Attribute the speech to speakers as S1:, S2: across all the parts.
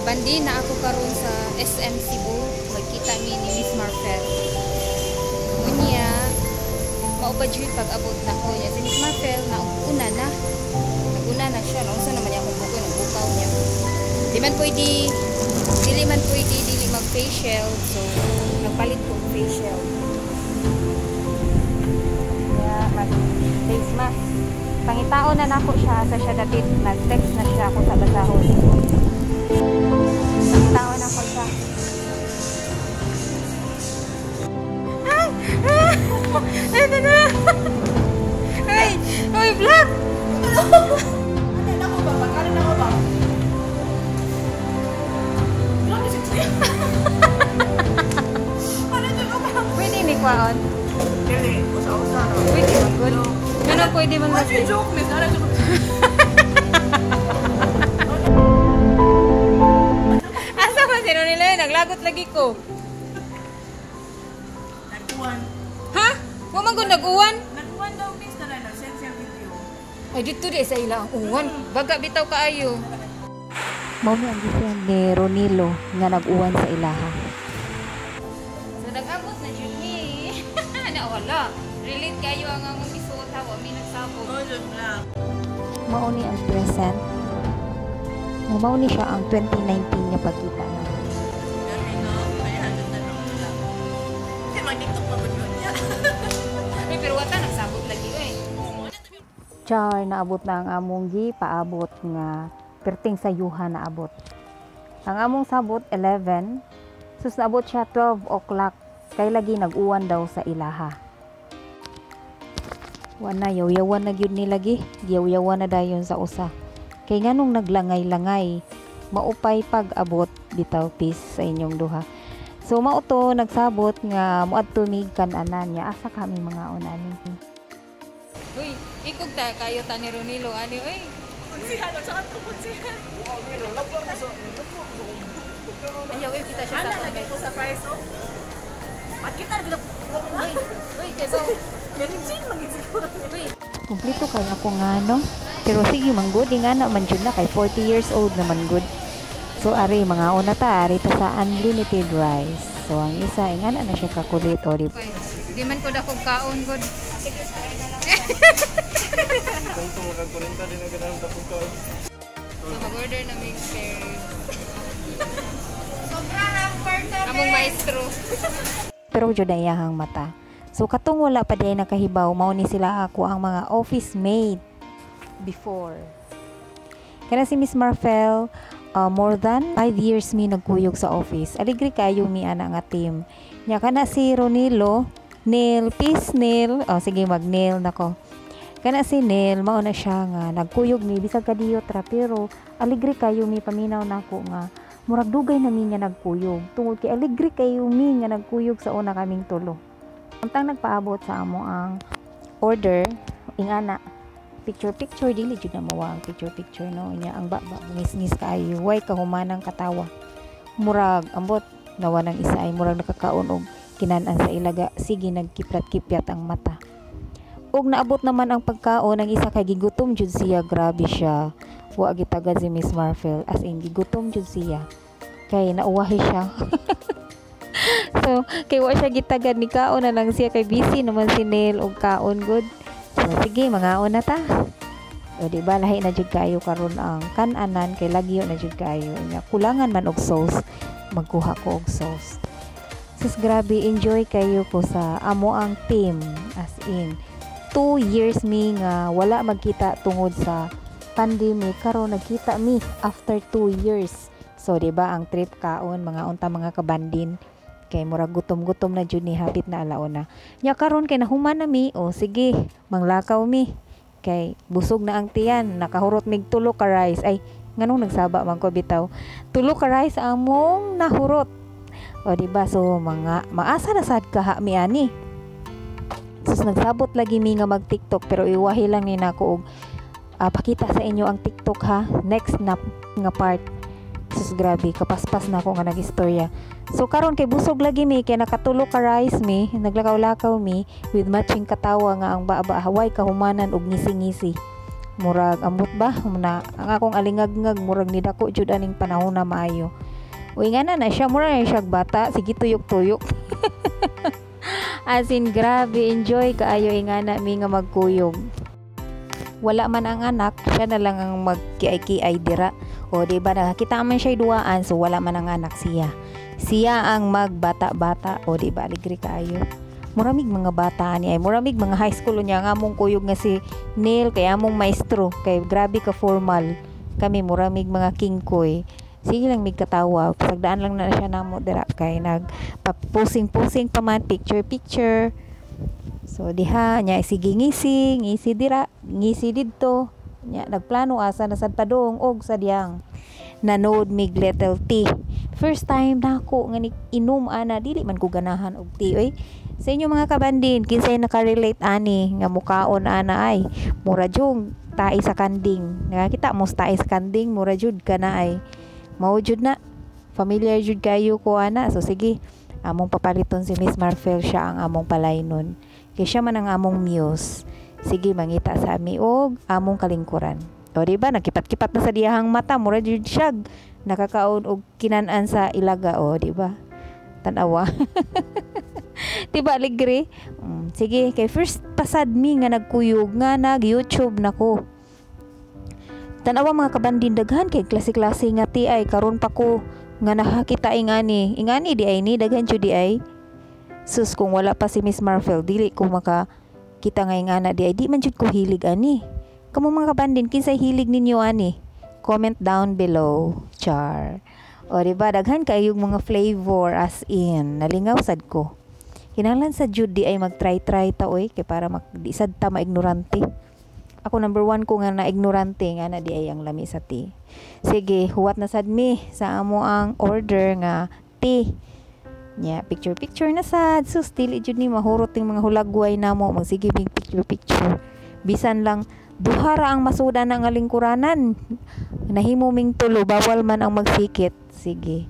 S1: Nakabandi na ako karon sa SM Cebu. Magkita mi ni Miss Marfel. Unya, maubadjud pag-abot na ko niya. Si Miss Marfel, nauna na. Naguna na siya. Nausa naman niya akong buko ng bukaw niya. Dili man pwede, dili mag-facial. So, nagpalit ko facial. Kaya, mag-face mask. Pangitao na nako siya sa siya dapat. Nag-text na siya ako sa basahon. Pangitao na ko siya. Ito na! Ay! Ay, vlog!
S2: Ano na ko ba? Ano na ko ba? Ano si Tia? Ano na ko ba?
S1: Pwede ni kwaon?
S2: Dili, usa-usa no.
S1: Pwede man good. Ano pwede man
S2: What's your joke, miss? Ano joke?
S1: Asa ba sino nila yun? Naglagot lagi ko.
S2: Nagtuwan.
S1: Ha? Huwag man kung nag-uwan?
S2: Nagtuwan daw, miss, na nag-send siya video.
S1: Ay, dito di sa ilang uwan. Baga bitaw kaayo.
S3: Mao ni ang gisan ni Ronilo nga nag-uwan sa ilaha.
S1: So, nag-abot na dyan ni. Wala. Relate kayo ang among isuot ha. Wa mi nagsabog.
S2: Oh, yun lang.
S3: Mao ni ang present. Mao ni siya ang 2019 nga pagkita na.
S2: Gami no, may hadot na lang sila. Kasi mag-tiktok pa po yun.
S1: Ay, pero wata nagsabog lagi eh.
S3: Char naabot na ang among paabot nga perting sa yuha naabot. Ang among sabot 11, sus naabot siya 12 o'clock kay lagi nag-uwan daw sa ilaha. Wana yaw-yawan na gyud ni lagi, yaw-yawan na dayon sa usa. Kay nganong naglangay-langay, maupay pag-abot bitaw peace sa inyong duha. So mao to nagsabot nga moadto mig kan-anan niya asa kami mga unani.
S1: Uy, ikog ta kayo ta ni Ronilo. Ani, uy.
S2: Kunsihan, at saka ito kunsihan.
S1: Ayaw, uy, kita siya
S2: Ano,
S1: sa
S2: lagi ko sa price, oh. Magkita, nagilap.
S1: Uy, uy, kaya
S2: Ganun mag-siguro.
S1: uy.
S3: Kumplito kay ako nga no. Pero sige manggod nga na man jud na kay 40 years old naman good. So ari mga una ta ari ta sa unlimited rice. So ang isa nga na siya kakulit o di.
S1: Di man ko dakog kaon, God. So, mag-order na may spare. Among maestro.
S3: Pero jud na iyahang mata. So katong wala pa day nakahibaw mao ni sila ako ang mga office mate before. Kana si Miss Marfel more than 5 years mi nagkuyog sa office. Aligri kayo mi ana nga team. Nya kana si Ronilo, Neil, peace Neil. Oh sige mag-Neil nako. Kana si Neil mao na siya nga nagkuyog mi bisag kadiyot ra pero aligri kayo mi paminaw nako nga murag dugay na mi nga nagkuyog. Tungod kay aligri kayo mi nga nagkuyog sa una kaming tulo. Untang nagpaabot sa amo ang order ingana picture dili jud na mawa ang picture no nya ang baba ngis-ngis kaayo way kahumanang katawa murag ambot nawa ng isa ay murag nakakaon og kinan-an sa ilaga sige nagkiprat-kipyat ang mata ug naabot naman ang pagkaon ang isa kay gigutom jud siya grabe siya wa gitagad si Miss Marfel as in gigutom jud siya kay nauwahi siya. So kay wa siya gitagad ni kaon na lang siya kay busy naman si Neil og kaon good. So sige mangaon na ta. O di ba lahi na jud kayo karon ang kan-anan kay lagyo na jud kayo. Nya kulangan man og sauce, magkuha ko og sauce. Sis grabe enjoy kayo ko sa amo ang team as in 2 years mi nga wala magkita tungod sa pandemic karon nagkita mi after 2 years. So di ba ang trip kaon mga unta mga kabandin kay murag gutom-gutom na jud ni hapit na alauna. Nya karon kay nahuman na mi, o sige, manglakaw mi. Kay busog na ang tiyan, nakahurot mig tulo ka rice. Ay, nganong nagsaba man ko bitaw. Tulo ka rice among nahurot. O di ba so mga maasa na sad ka mi ani. Sus nagsabot lagi mi nga mag TikTok pero iwahi lang ni nako og pakita sa inyo ang TikTok ha. Next na nga part. Sus grabe kapaspas na ako nga nagistorya. So karon kay busog lagi mi kay nakatulo ka rice mi, naglakaw-lakaw mi with matching katawa nga ang baba haway kahumanan og ngisi-ngisi. murag ambot ba na ang akong alingagngag murag nidako jud aning panahon na maayo. Uy nga na siya mura na siya bata, sige tuyok-tuyok. As in grabe, enjoy kaayo ingana mi nga magkuyog. Wala man ang anak, siya na lang ang magkiay-kiay dira. O diba nakakita man siya duaan, so wala man ang anak siya. Siya ang magbata-bata. O diba aligri kaayo. Muramig mga bata ni ay muramig mga high school niya nga among kuyog nga si Neil kay among maestro kay grabe ka formal. Kami muramig mga kingkoy. Sige lang mig katawa. Sagdaan lang na siya namo dira kay nag pusing-pusing pa man picture. So diha nya sige ngisi dira, ngisi didto. Nya nagplano asa na sad padong og sa diyang nanood mig Little Tea. First time nako nga inom ana dili man ko ganahan og tea oy. Sa inyo mga kabandin, kinsay nakarelate ani nga mukaon ana ay mura jud tae sa kanding. Nakakita mo tae sa kanding mura jud kana ay mao jud na familiar jud kayo ko ana. So sige, among papaliton si Miss Marfel siya ang among palaynon. Kay siya man ang among muse. Sige mangita sa ami og among kalingkuran. O diba nakipat-kipat na sa diyahang mata mura jud siya nakakaon og kinan-an sa ilaga o diba. Tanawa. Diba aligre? Sige, kay first pasad mi nga nagkuyog nga nag-YouTube nako. Tanawa mga kabandin daghan kay klase-klase nga ti ay karon pa ko nga nakakita ingani di ay ni daghan jud di ay. Sus kung wala pa si Miss Marfel dili ko makakita nga ingana di ay di man jud ko hilig ani. Kamo mga kabandin kinsay hilig ninyo ani? Comment down below. Char. O diba daghan kayong mga flavor as in nalingaw sad ko. Kinahanglan sa jud di ay mag-try ta oy kay para di sad ta maignorante. Ako number 1 ko nga na ignorante nga na di ay ang lami sa tea. Sige, huwat na sad mi sa amo ang order nga tea. Nya picture na sad. Sus dili jud ni mahurot ting mga hulagway namo magsige big picture. Bisan lang duhara ang masuda ng alingkuranan. Nahimo ming tulo bawal man ang magsikit. Sige.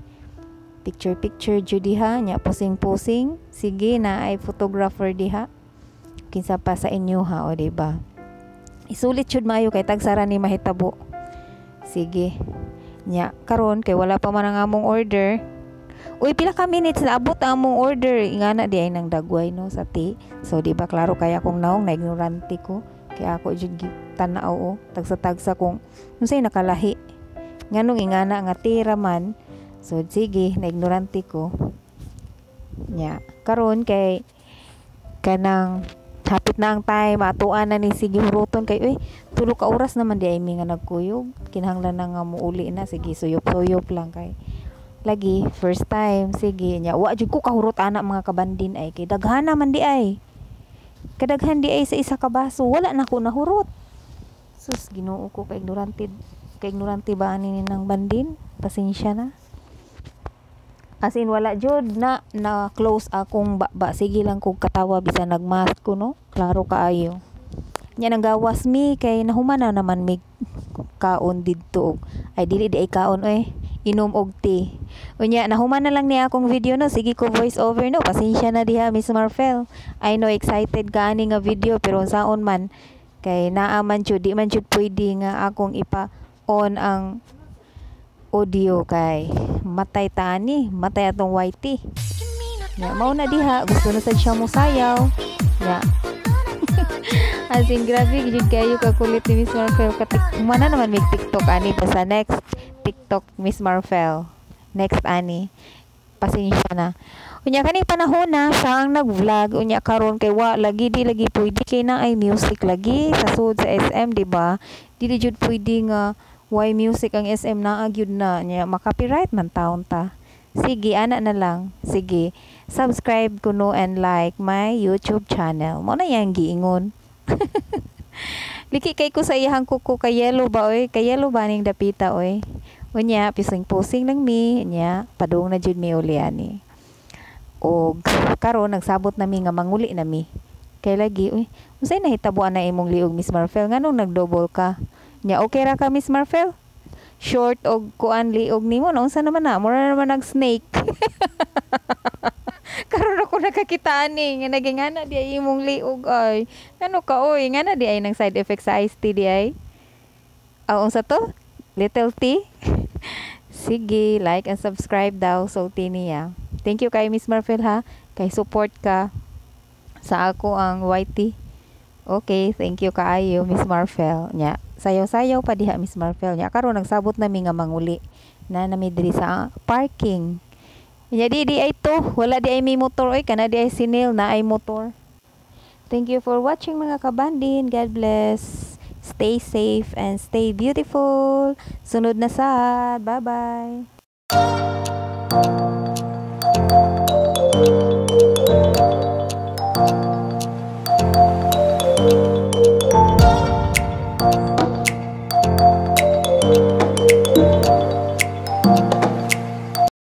S3: Picture jud diha nya pusing-pusing. Sige na ay photographer diha. Kinsa pa sa inyo ha o diba? Isulit jud maayo kay tagsara ni mahitabo. Sige. Nya karon kay wala pa man ang among order. Uy pila ka minutes na abot ang among order. Ingana di ay nang dagway no sa tea. So diba klaro kaya kung naong na ignorante ko. Kaya ako jud tanaw o tagsa-tagsa kung unsay nakalahi. Nganong ingana nga tira man. So sige, na ignorante ko. Nya, karon kay kanang hapit na ang time, atuan na ni sige huruton kay uy, tulo ka oras naman di ay mi nga nagkuyog. Kinahanglan na nga muuli na, sige suyop-suyop lang kay. Lagi first time, sige nya wa jud ko kahurot ana mga kabandin ay kay daghan naman di ay. Kadaghan di ay sa isa ka baso, wala na ko nahurot. Sus, Ginoo ko kay ignorante. Kay ignorante ba ani nang bandin? Pasensya na. As in wala jud na close akong baba. Sige lang kog katawa bisan nagmask ko no. Klaro kaayo. Nya nanggawas mi kay nahuman na naman mi kaon didto. Ay dili di ay kaon inom og tea. Unya nahuman na lang ni akong video no. Sige ko voice over no. Pasensya na diha Miss Marfel. I know excited ka ani nga video pero saon man kay naa man jud di man jud pwede nga akong ipa-on ang audio kay matay tani, matay atong whitey. Ya, mao na diha, gusto na sad siya mo sayaw. Ya. As in, grabe gid kayo kakulit ni Miss Marfel. Mana naman may TikTok ani pa sa next TikTok Miss Marfel. Next ani. Pasensya na. Unya kani panahon na siya ang nag-vlog unya karon kay wa lagi di lagi pwede kay na ay music lagi sa sud sa SM di ba? Dili jud pwede nga why music ang SM na agyud na nya makapiright man taon ta. Sige ana na lang. Sige. Subscribe kuno and like my YouTube channel. Mo na yang giingon. Liki kay ko sa iyang kuko kay yellow ba oy? Kay yellow ba ning dapita oy? Unya pising-pusing lang mi nya padung na jud mi uli ani. Og karon nagsabot nami nga manguli nami. Kay lagi uy, unsay nahitabuan na imong liog Miss Marfel nganong nagdouble ka? Nya okay ra ka Miss Marfel? Short og kuan liog nimo no unsa naman na mura naman nag-snake. Karon ako nakakita ani nga naging ana di ay imong liog ay. Ano ka oy ngana di ay nang side effect sa iced tea di ay? Unsa to? Little T? Sige, like and subscribe daw sulti niya. Thank you kay Miss Marfel ha. Kay support ka sa ako ang YT. Okay, thank you kaayo Miss Marfel. Nya, sayaw-sayaw pa diha Miss Marfel. Nya karon nagsabot nami nga manguli na nami diri sa parking. Nya di ay to, wala di ay may motor oy, kana di ay sinil na ay motor. Thank you for watching mga kabandin. God bless. Stay safe and stay beautiful. Sunod na sad. Bye-bye.